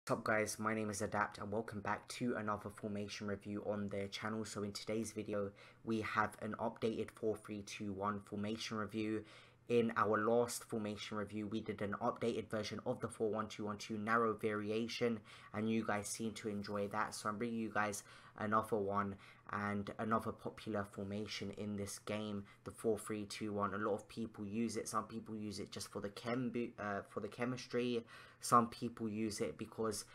What's up guys, my name is Adapt and welcome back to another formation review on the channel. So in today's video we have an updated 4-3-2-1 formation review. In our last formation review we did an updated version of the 4-1-2-1-2 narrow variation and you guys seem to enjoy that, so I'm bringing you guys another one and another popular formation in this game, the 4-3-2-1. A lot of people use it. Some people use it just for the chemistry. Some people use it because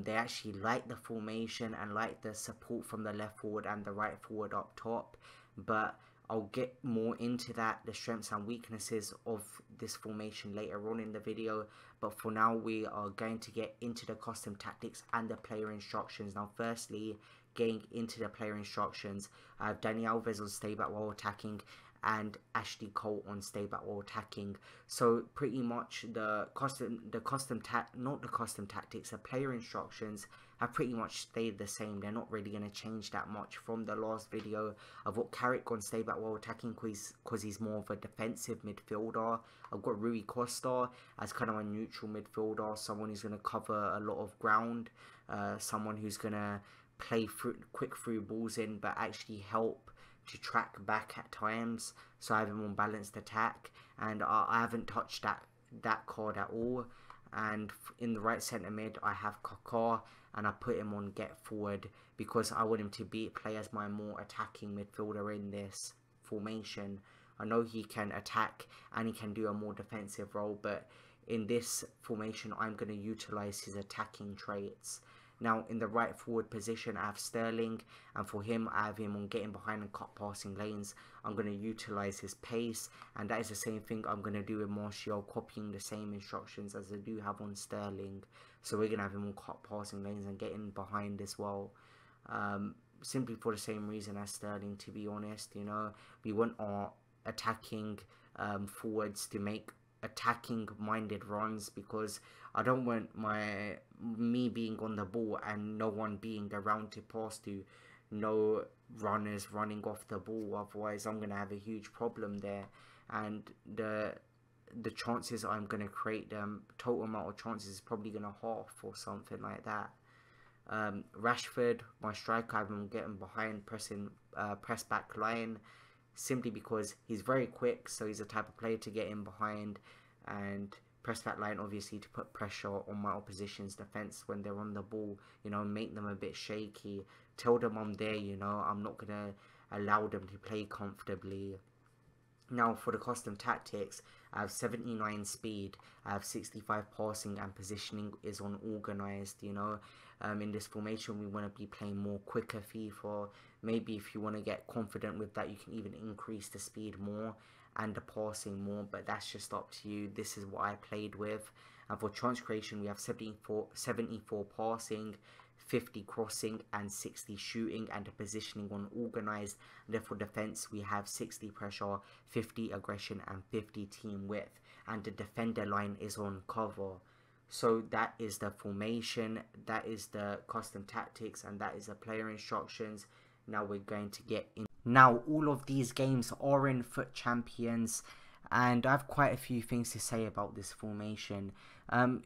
they actually like the formation and like the support from the left forward and the right forward up top. But I'll get more into that, the strengths and weaknesses of this formation later on in the video. But for now we are going to get into the custom tactics and the player instructions. Now firstly, getting into the player instructions, I have Dani Alves on stay back while attacking and Ashley Cole on stay back while attacking. So pretty much the player instructions have pretty much stayed the same. They're not really going to change that much from the last video. I've got Carrick on stay back while attacking because he's more of a defensive midfielder. I've got Rui Costa as kind of a neutral midfielder, someone who's going to cover a lot of ground, someone who's going to play quick through balls in but actually help to track back at times. So I have him on balanced attack, and I haven't touched that card at all. And in the right centre mid I have Kaká, and I put him on get forward because I want him to play as my more attacking midfielder in this formation. I know he can attack and he can do a more defensive role, but in this formation I'm going to utilise his attacking traits. Now in the right forward position I have Sterling, and for him I have him on getting behind and cut passing lanes. I'm going to utilise his pace, and that is the same thing I'm going to do with Martial, copying the same instructions as I do have on Sterling. So we're going to have him on cut passing lanes and getting behind as well. Simply for the same reason as Sterling, to be honest. You know, we want our attacking forwards to make attacking minded runs, because I don't want me being on the ball and no one being around to pass to, no runners running off the ball. Otherwise I'm gonna have a huge problem there, and the chances I'm gonna create, the total amount of chances is probably gonna half or something like that. Rashford, my striker, I've been getting behind, press back line, simply because he's very quick, so he's the type of player to get in behind and press that line, obviously to put pressure on my opposition's defense when they're on the ball, you know, make them a bit shaky, tell them I'm there, you know, I'm not gonna allow them to play comfortably. Now for the custom tactics, I have 79 speed, I have 65 passing, and positioning is on organised. You know, in this formation we want to be playing more quicker FIFA. Maybe if you want to get confident with that, you can even increase the speed more and the passing more, but that's just up to you. This is what I played with. And for chance creation we have 74 passing, 50 crossing and 60 shooting, and the positioning on organised. And then for defence we have 60 pressure, 50 aggression and 50 team width, and the defender line is on cover. So that is the formation, that is the custom tactics, and that is the player instructions. Now we're going to get in. Now all of these games are in Foot Champions, and I have quite a few things to say about this formation.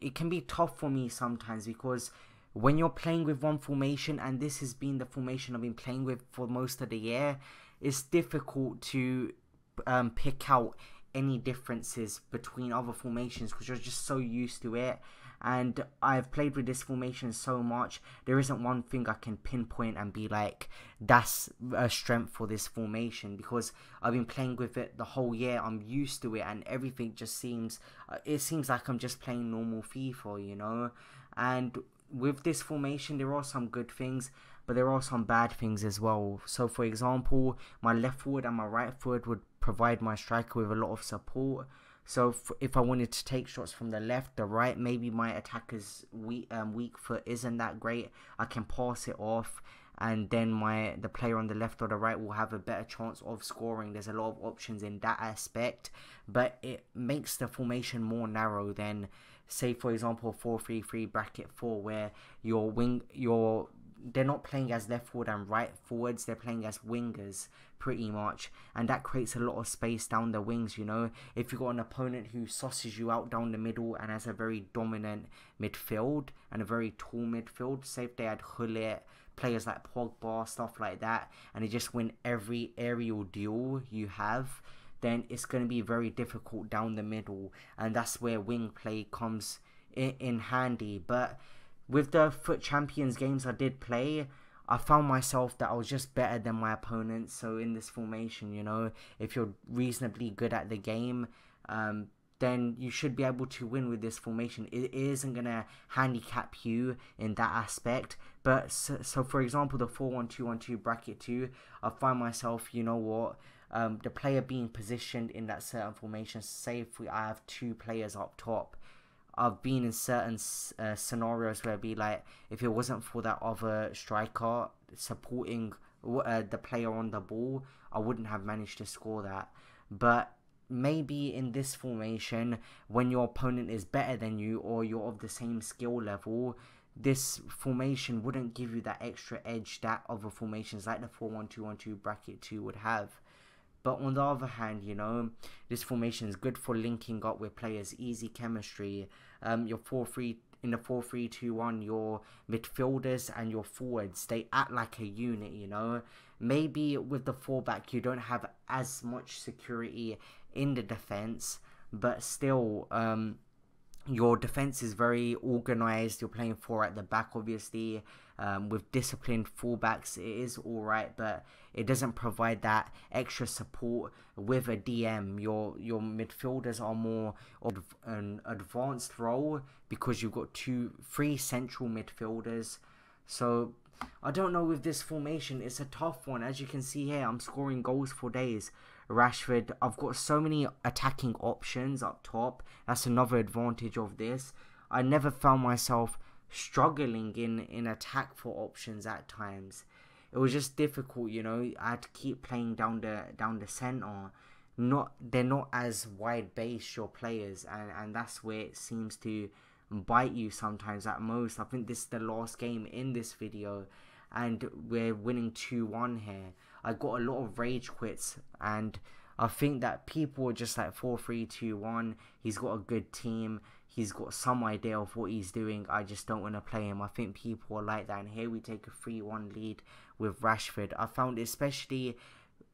It can be tough for me sometimes, because when you're playing with one formation, and this has been the formation I've been playing with for most of the year, it's difficult to pick out any differences between other formations because you're just so used to it. And I've played with this formation so much, there isn't one thing I can pinpoint and be like, that's a strength for this formation, because I've been playing with it the whole year. I'm used to it, and everything just seems, it seems like I'm just playing normal FIFA, you know. And with this formation there are some good things, but there are some bad things as well. So for example, my left forward and my right forward would provide my striker with a lot of support. So if I wanted to take shots from the left, the right, maybe my attacker's weak foot isn't that great, I can pass it off, and then the player on the left or the right will have a better chance of scoring. There's a lot of options in that aspect, but it makes the formation more narrow than, say for example, 4-3-3 bracket 4, where your they're not playing as left forward and right forwards, they're playing as wingers pretty much, and that creates a lot of space down the wings, you know. If you've got an opponent who sauces you out down the middle and has a very dominant midfield and a very tall midfield, say if they had Hullet, players like Pogba, stuff like that, and they just win every aerial duel you have, then it's going to be very difficult down the middle, and that's where wing play comes in handy. But with the Foot Champions games I did play, I found myself that I was just better than my opponents. So in this formation, you know, if you're reasonably good at the game, then you should be able to win with this formation. It isn't going to handicap you in that aspect. But so for example, the 4-1-2-1-2 bracket 2, I find myself, you know what, the player being positioned in that certain formation, say if I have 2 players up top, I've been in certain scenarios where it'd be like, if it wasn't for that other striker supporting the player on the ball, I wouldn't have managed to score that. But maybe in this formation, when your opponent is better than you or you're of the same skill level, this formation wouldn't give you that extra edge that other formations like the 4-1-2-1-2 bracket 2 would have. But on the other hand, you know, this formation is good for linking up with players, easy chemistry. Your 4-3 in the 4-3-2-1, your midfielders and your forwards, they act like a unit, you know. Maybe with the 4-back you don't have as much security in the defense, but still your defense is very organized. You're playing 4 at the back, obviously. With disciplined fullbacks, it is alright, but it doesn't provide that extra support with a DM. Your midfielders are more of an advanced role because you've got 3 central midfielders. So I don't know, with this formation, it's a tough one. As you can see here, I'm scoring goals for days. Rashford, I've got so many attacking options up top. That's another advantage of this. I never found myself struggling in attack for options at times. It was just difficult, you know. I had to keep playing down the center. They're not as wide based, your players, and that's where it seems to bite you sometimes at most. I think this is the last game in this video and we're winning 2-1 here. I got a lot of rage quits, and I think that people are just like 4-3-2-1. He's got a good team. He's got some idea of what he's doing. I just don't want to play him. I think people are like that. And here we take a 3-1 lead with Rashford. I found, especially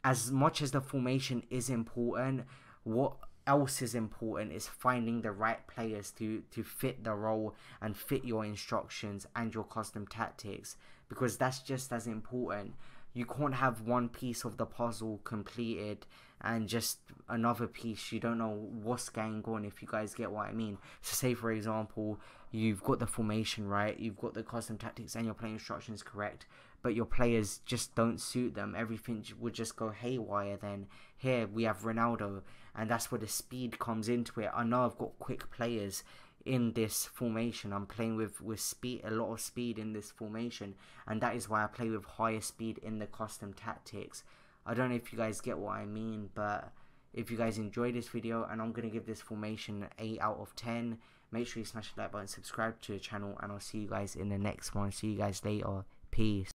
as much as the formation is important, what else is important is finding the right players to fit the role and fit your instructions and your custom tactics, because that's just as important. You can't have one piece of the puzzle completed and just another piece you don't know what's going on, if you guys get what I mean. So say for example, you've got the formation right, you've got the custom tactics and your playing instructions correct, but your players just don't suit them. Everything would just go haywire then. Here we have Ronaldo, and that's where the speed comes into it. I know I've got quick players in this formation. I'm playing with speed, a lot of speed in this formation, and that is why I play with higher speed in the custom tactics. I don't know if you guys get what I mean, but if you guys enjoyed this video, and I'm going to give this formation an 8 out of 10, make sure you smash the like button, subscribe to the channel, and I'll see you guys in the next one. See you guys later. Peace.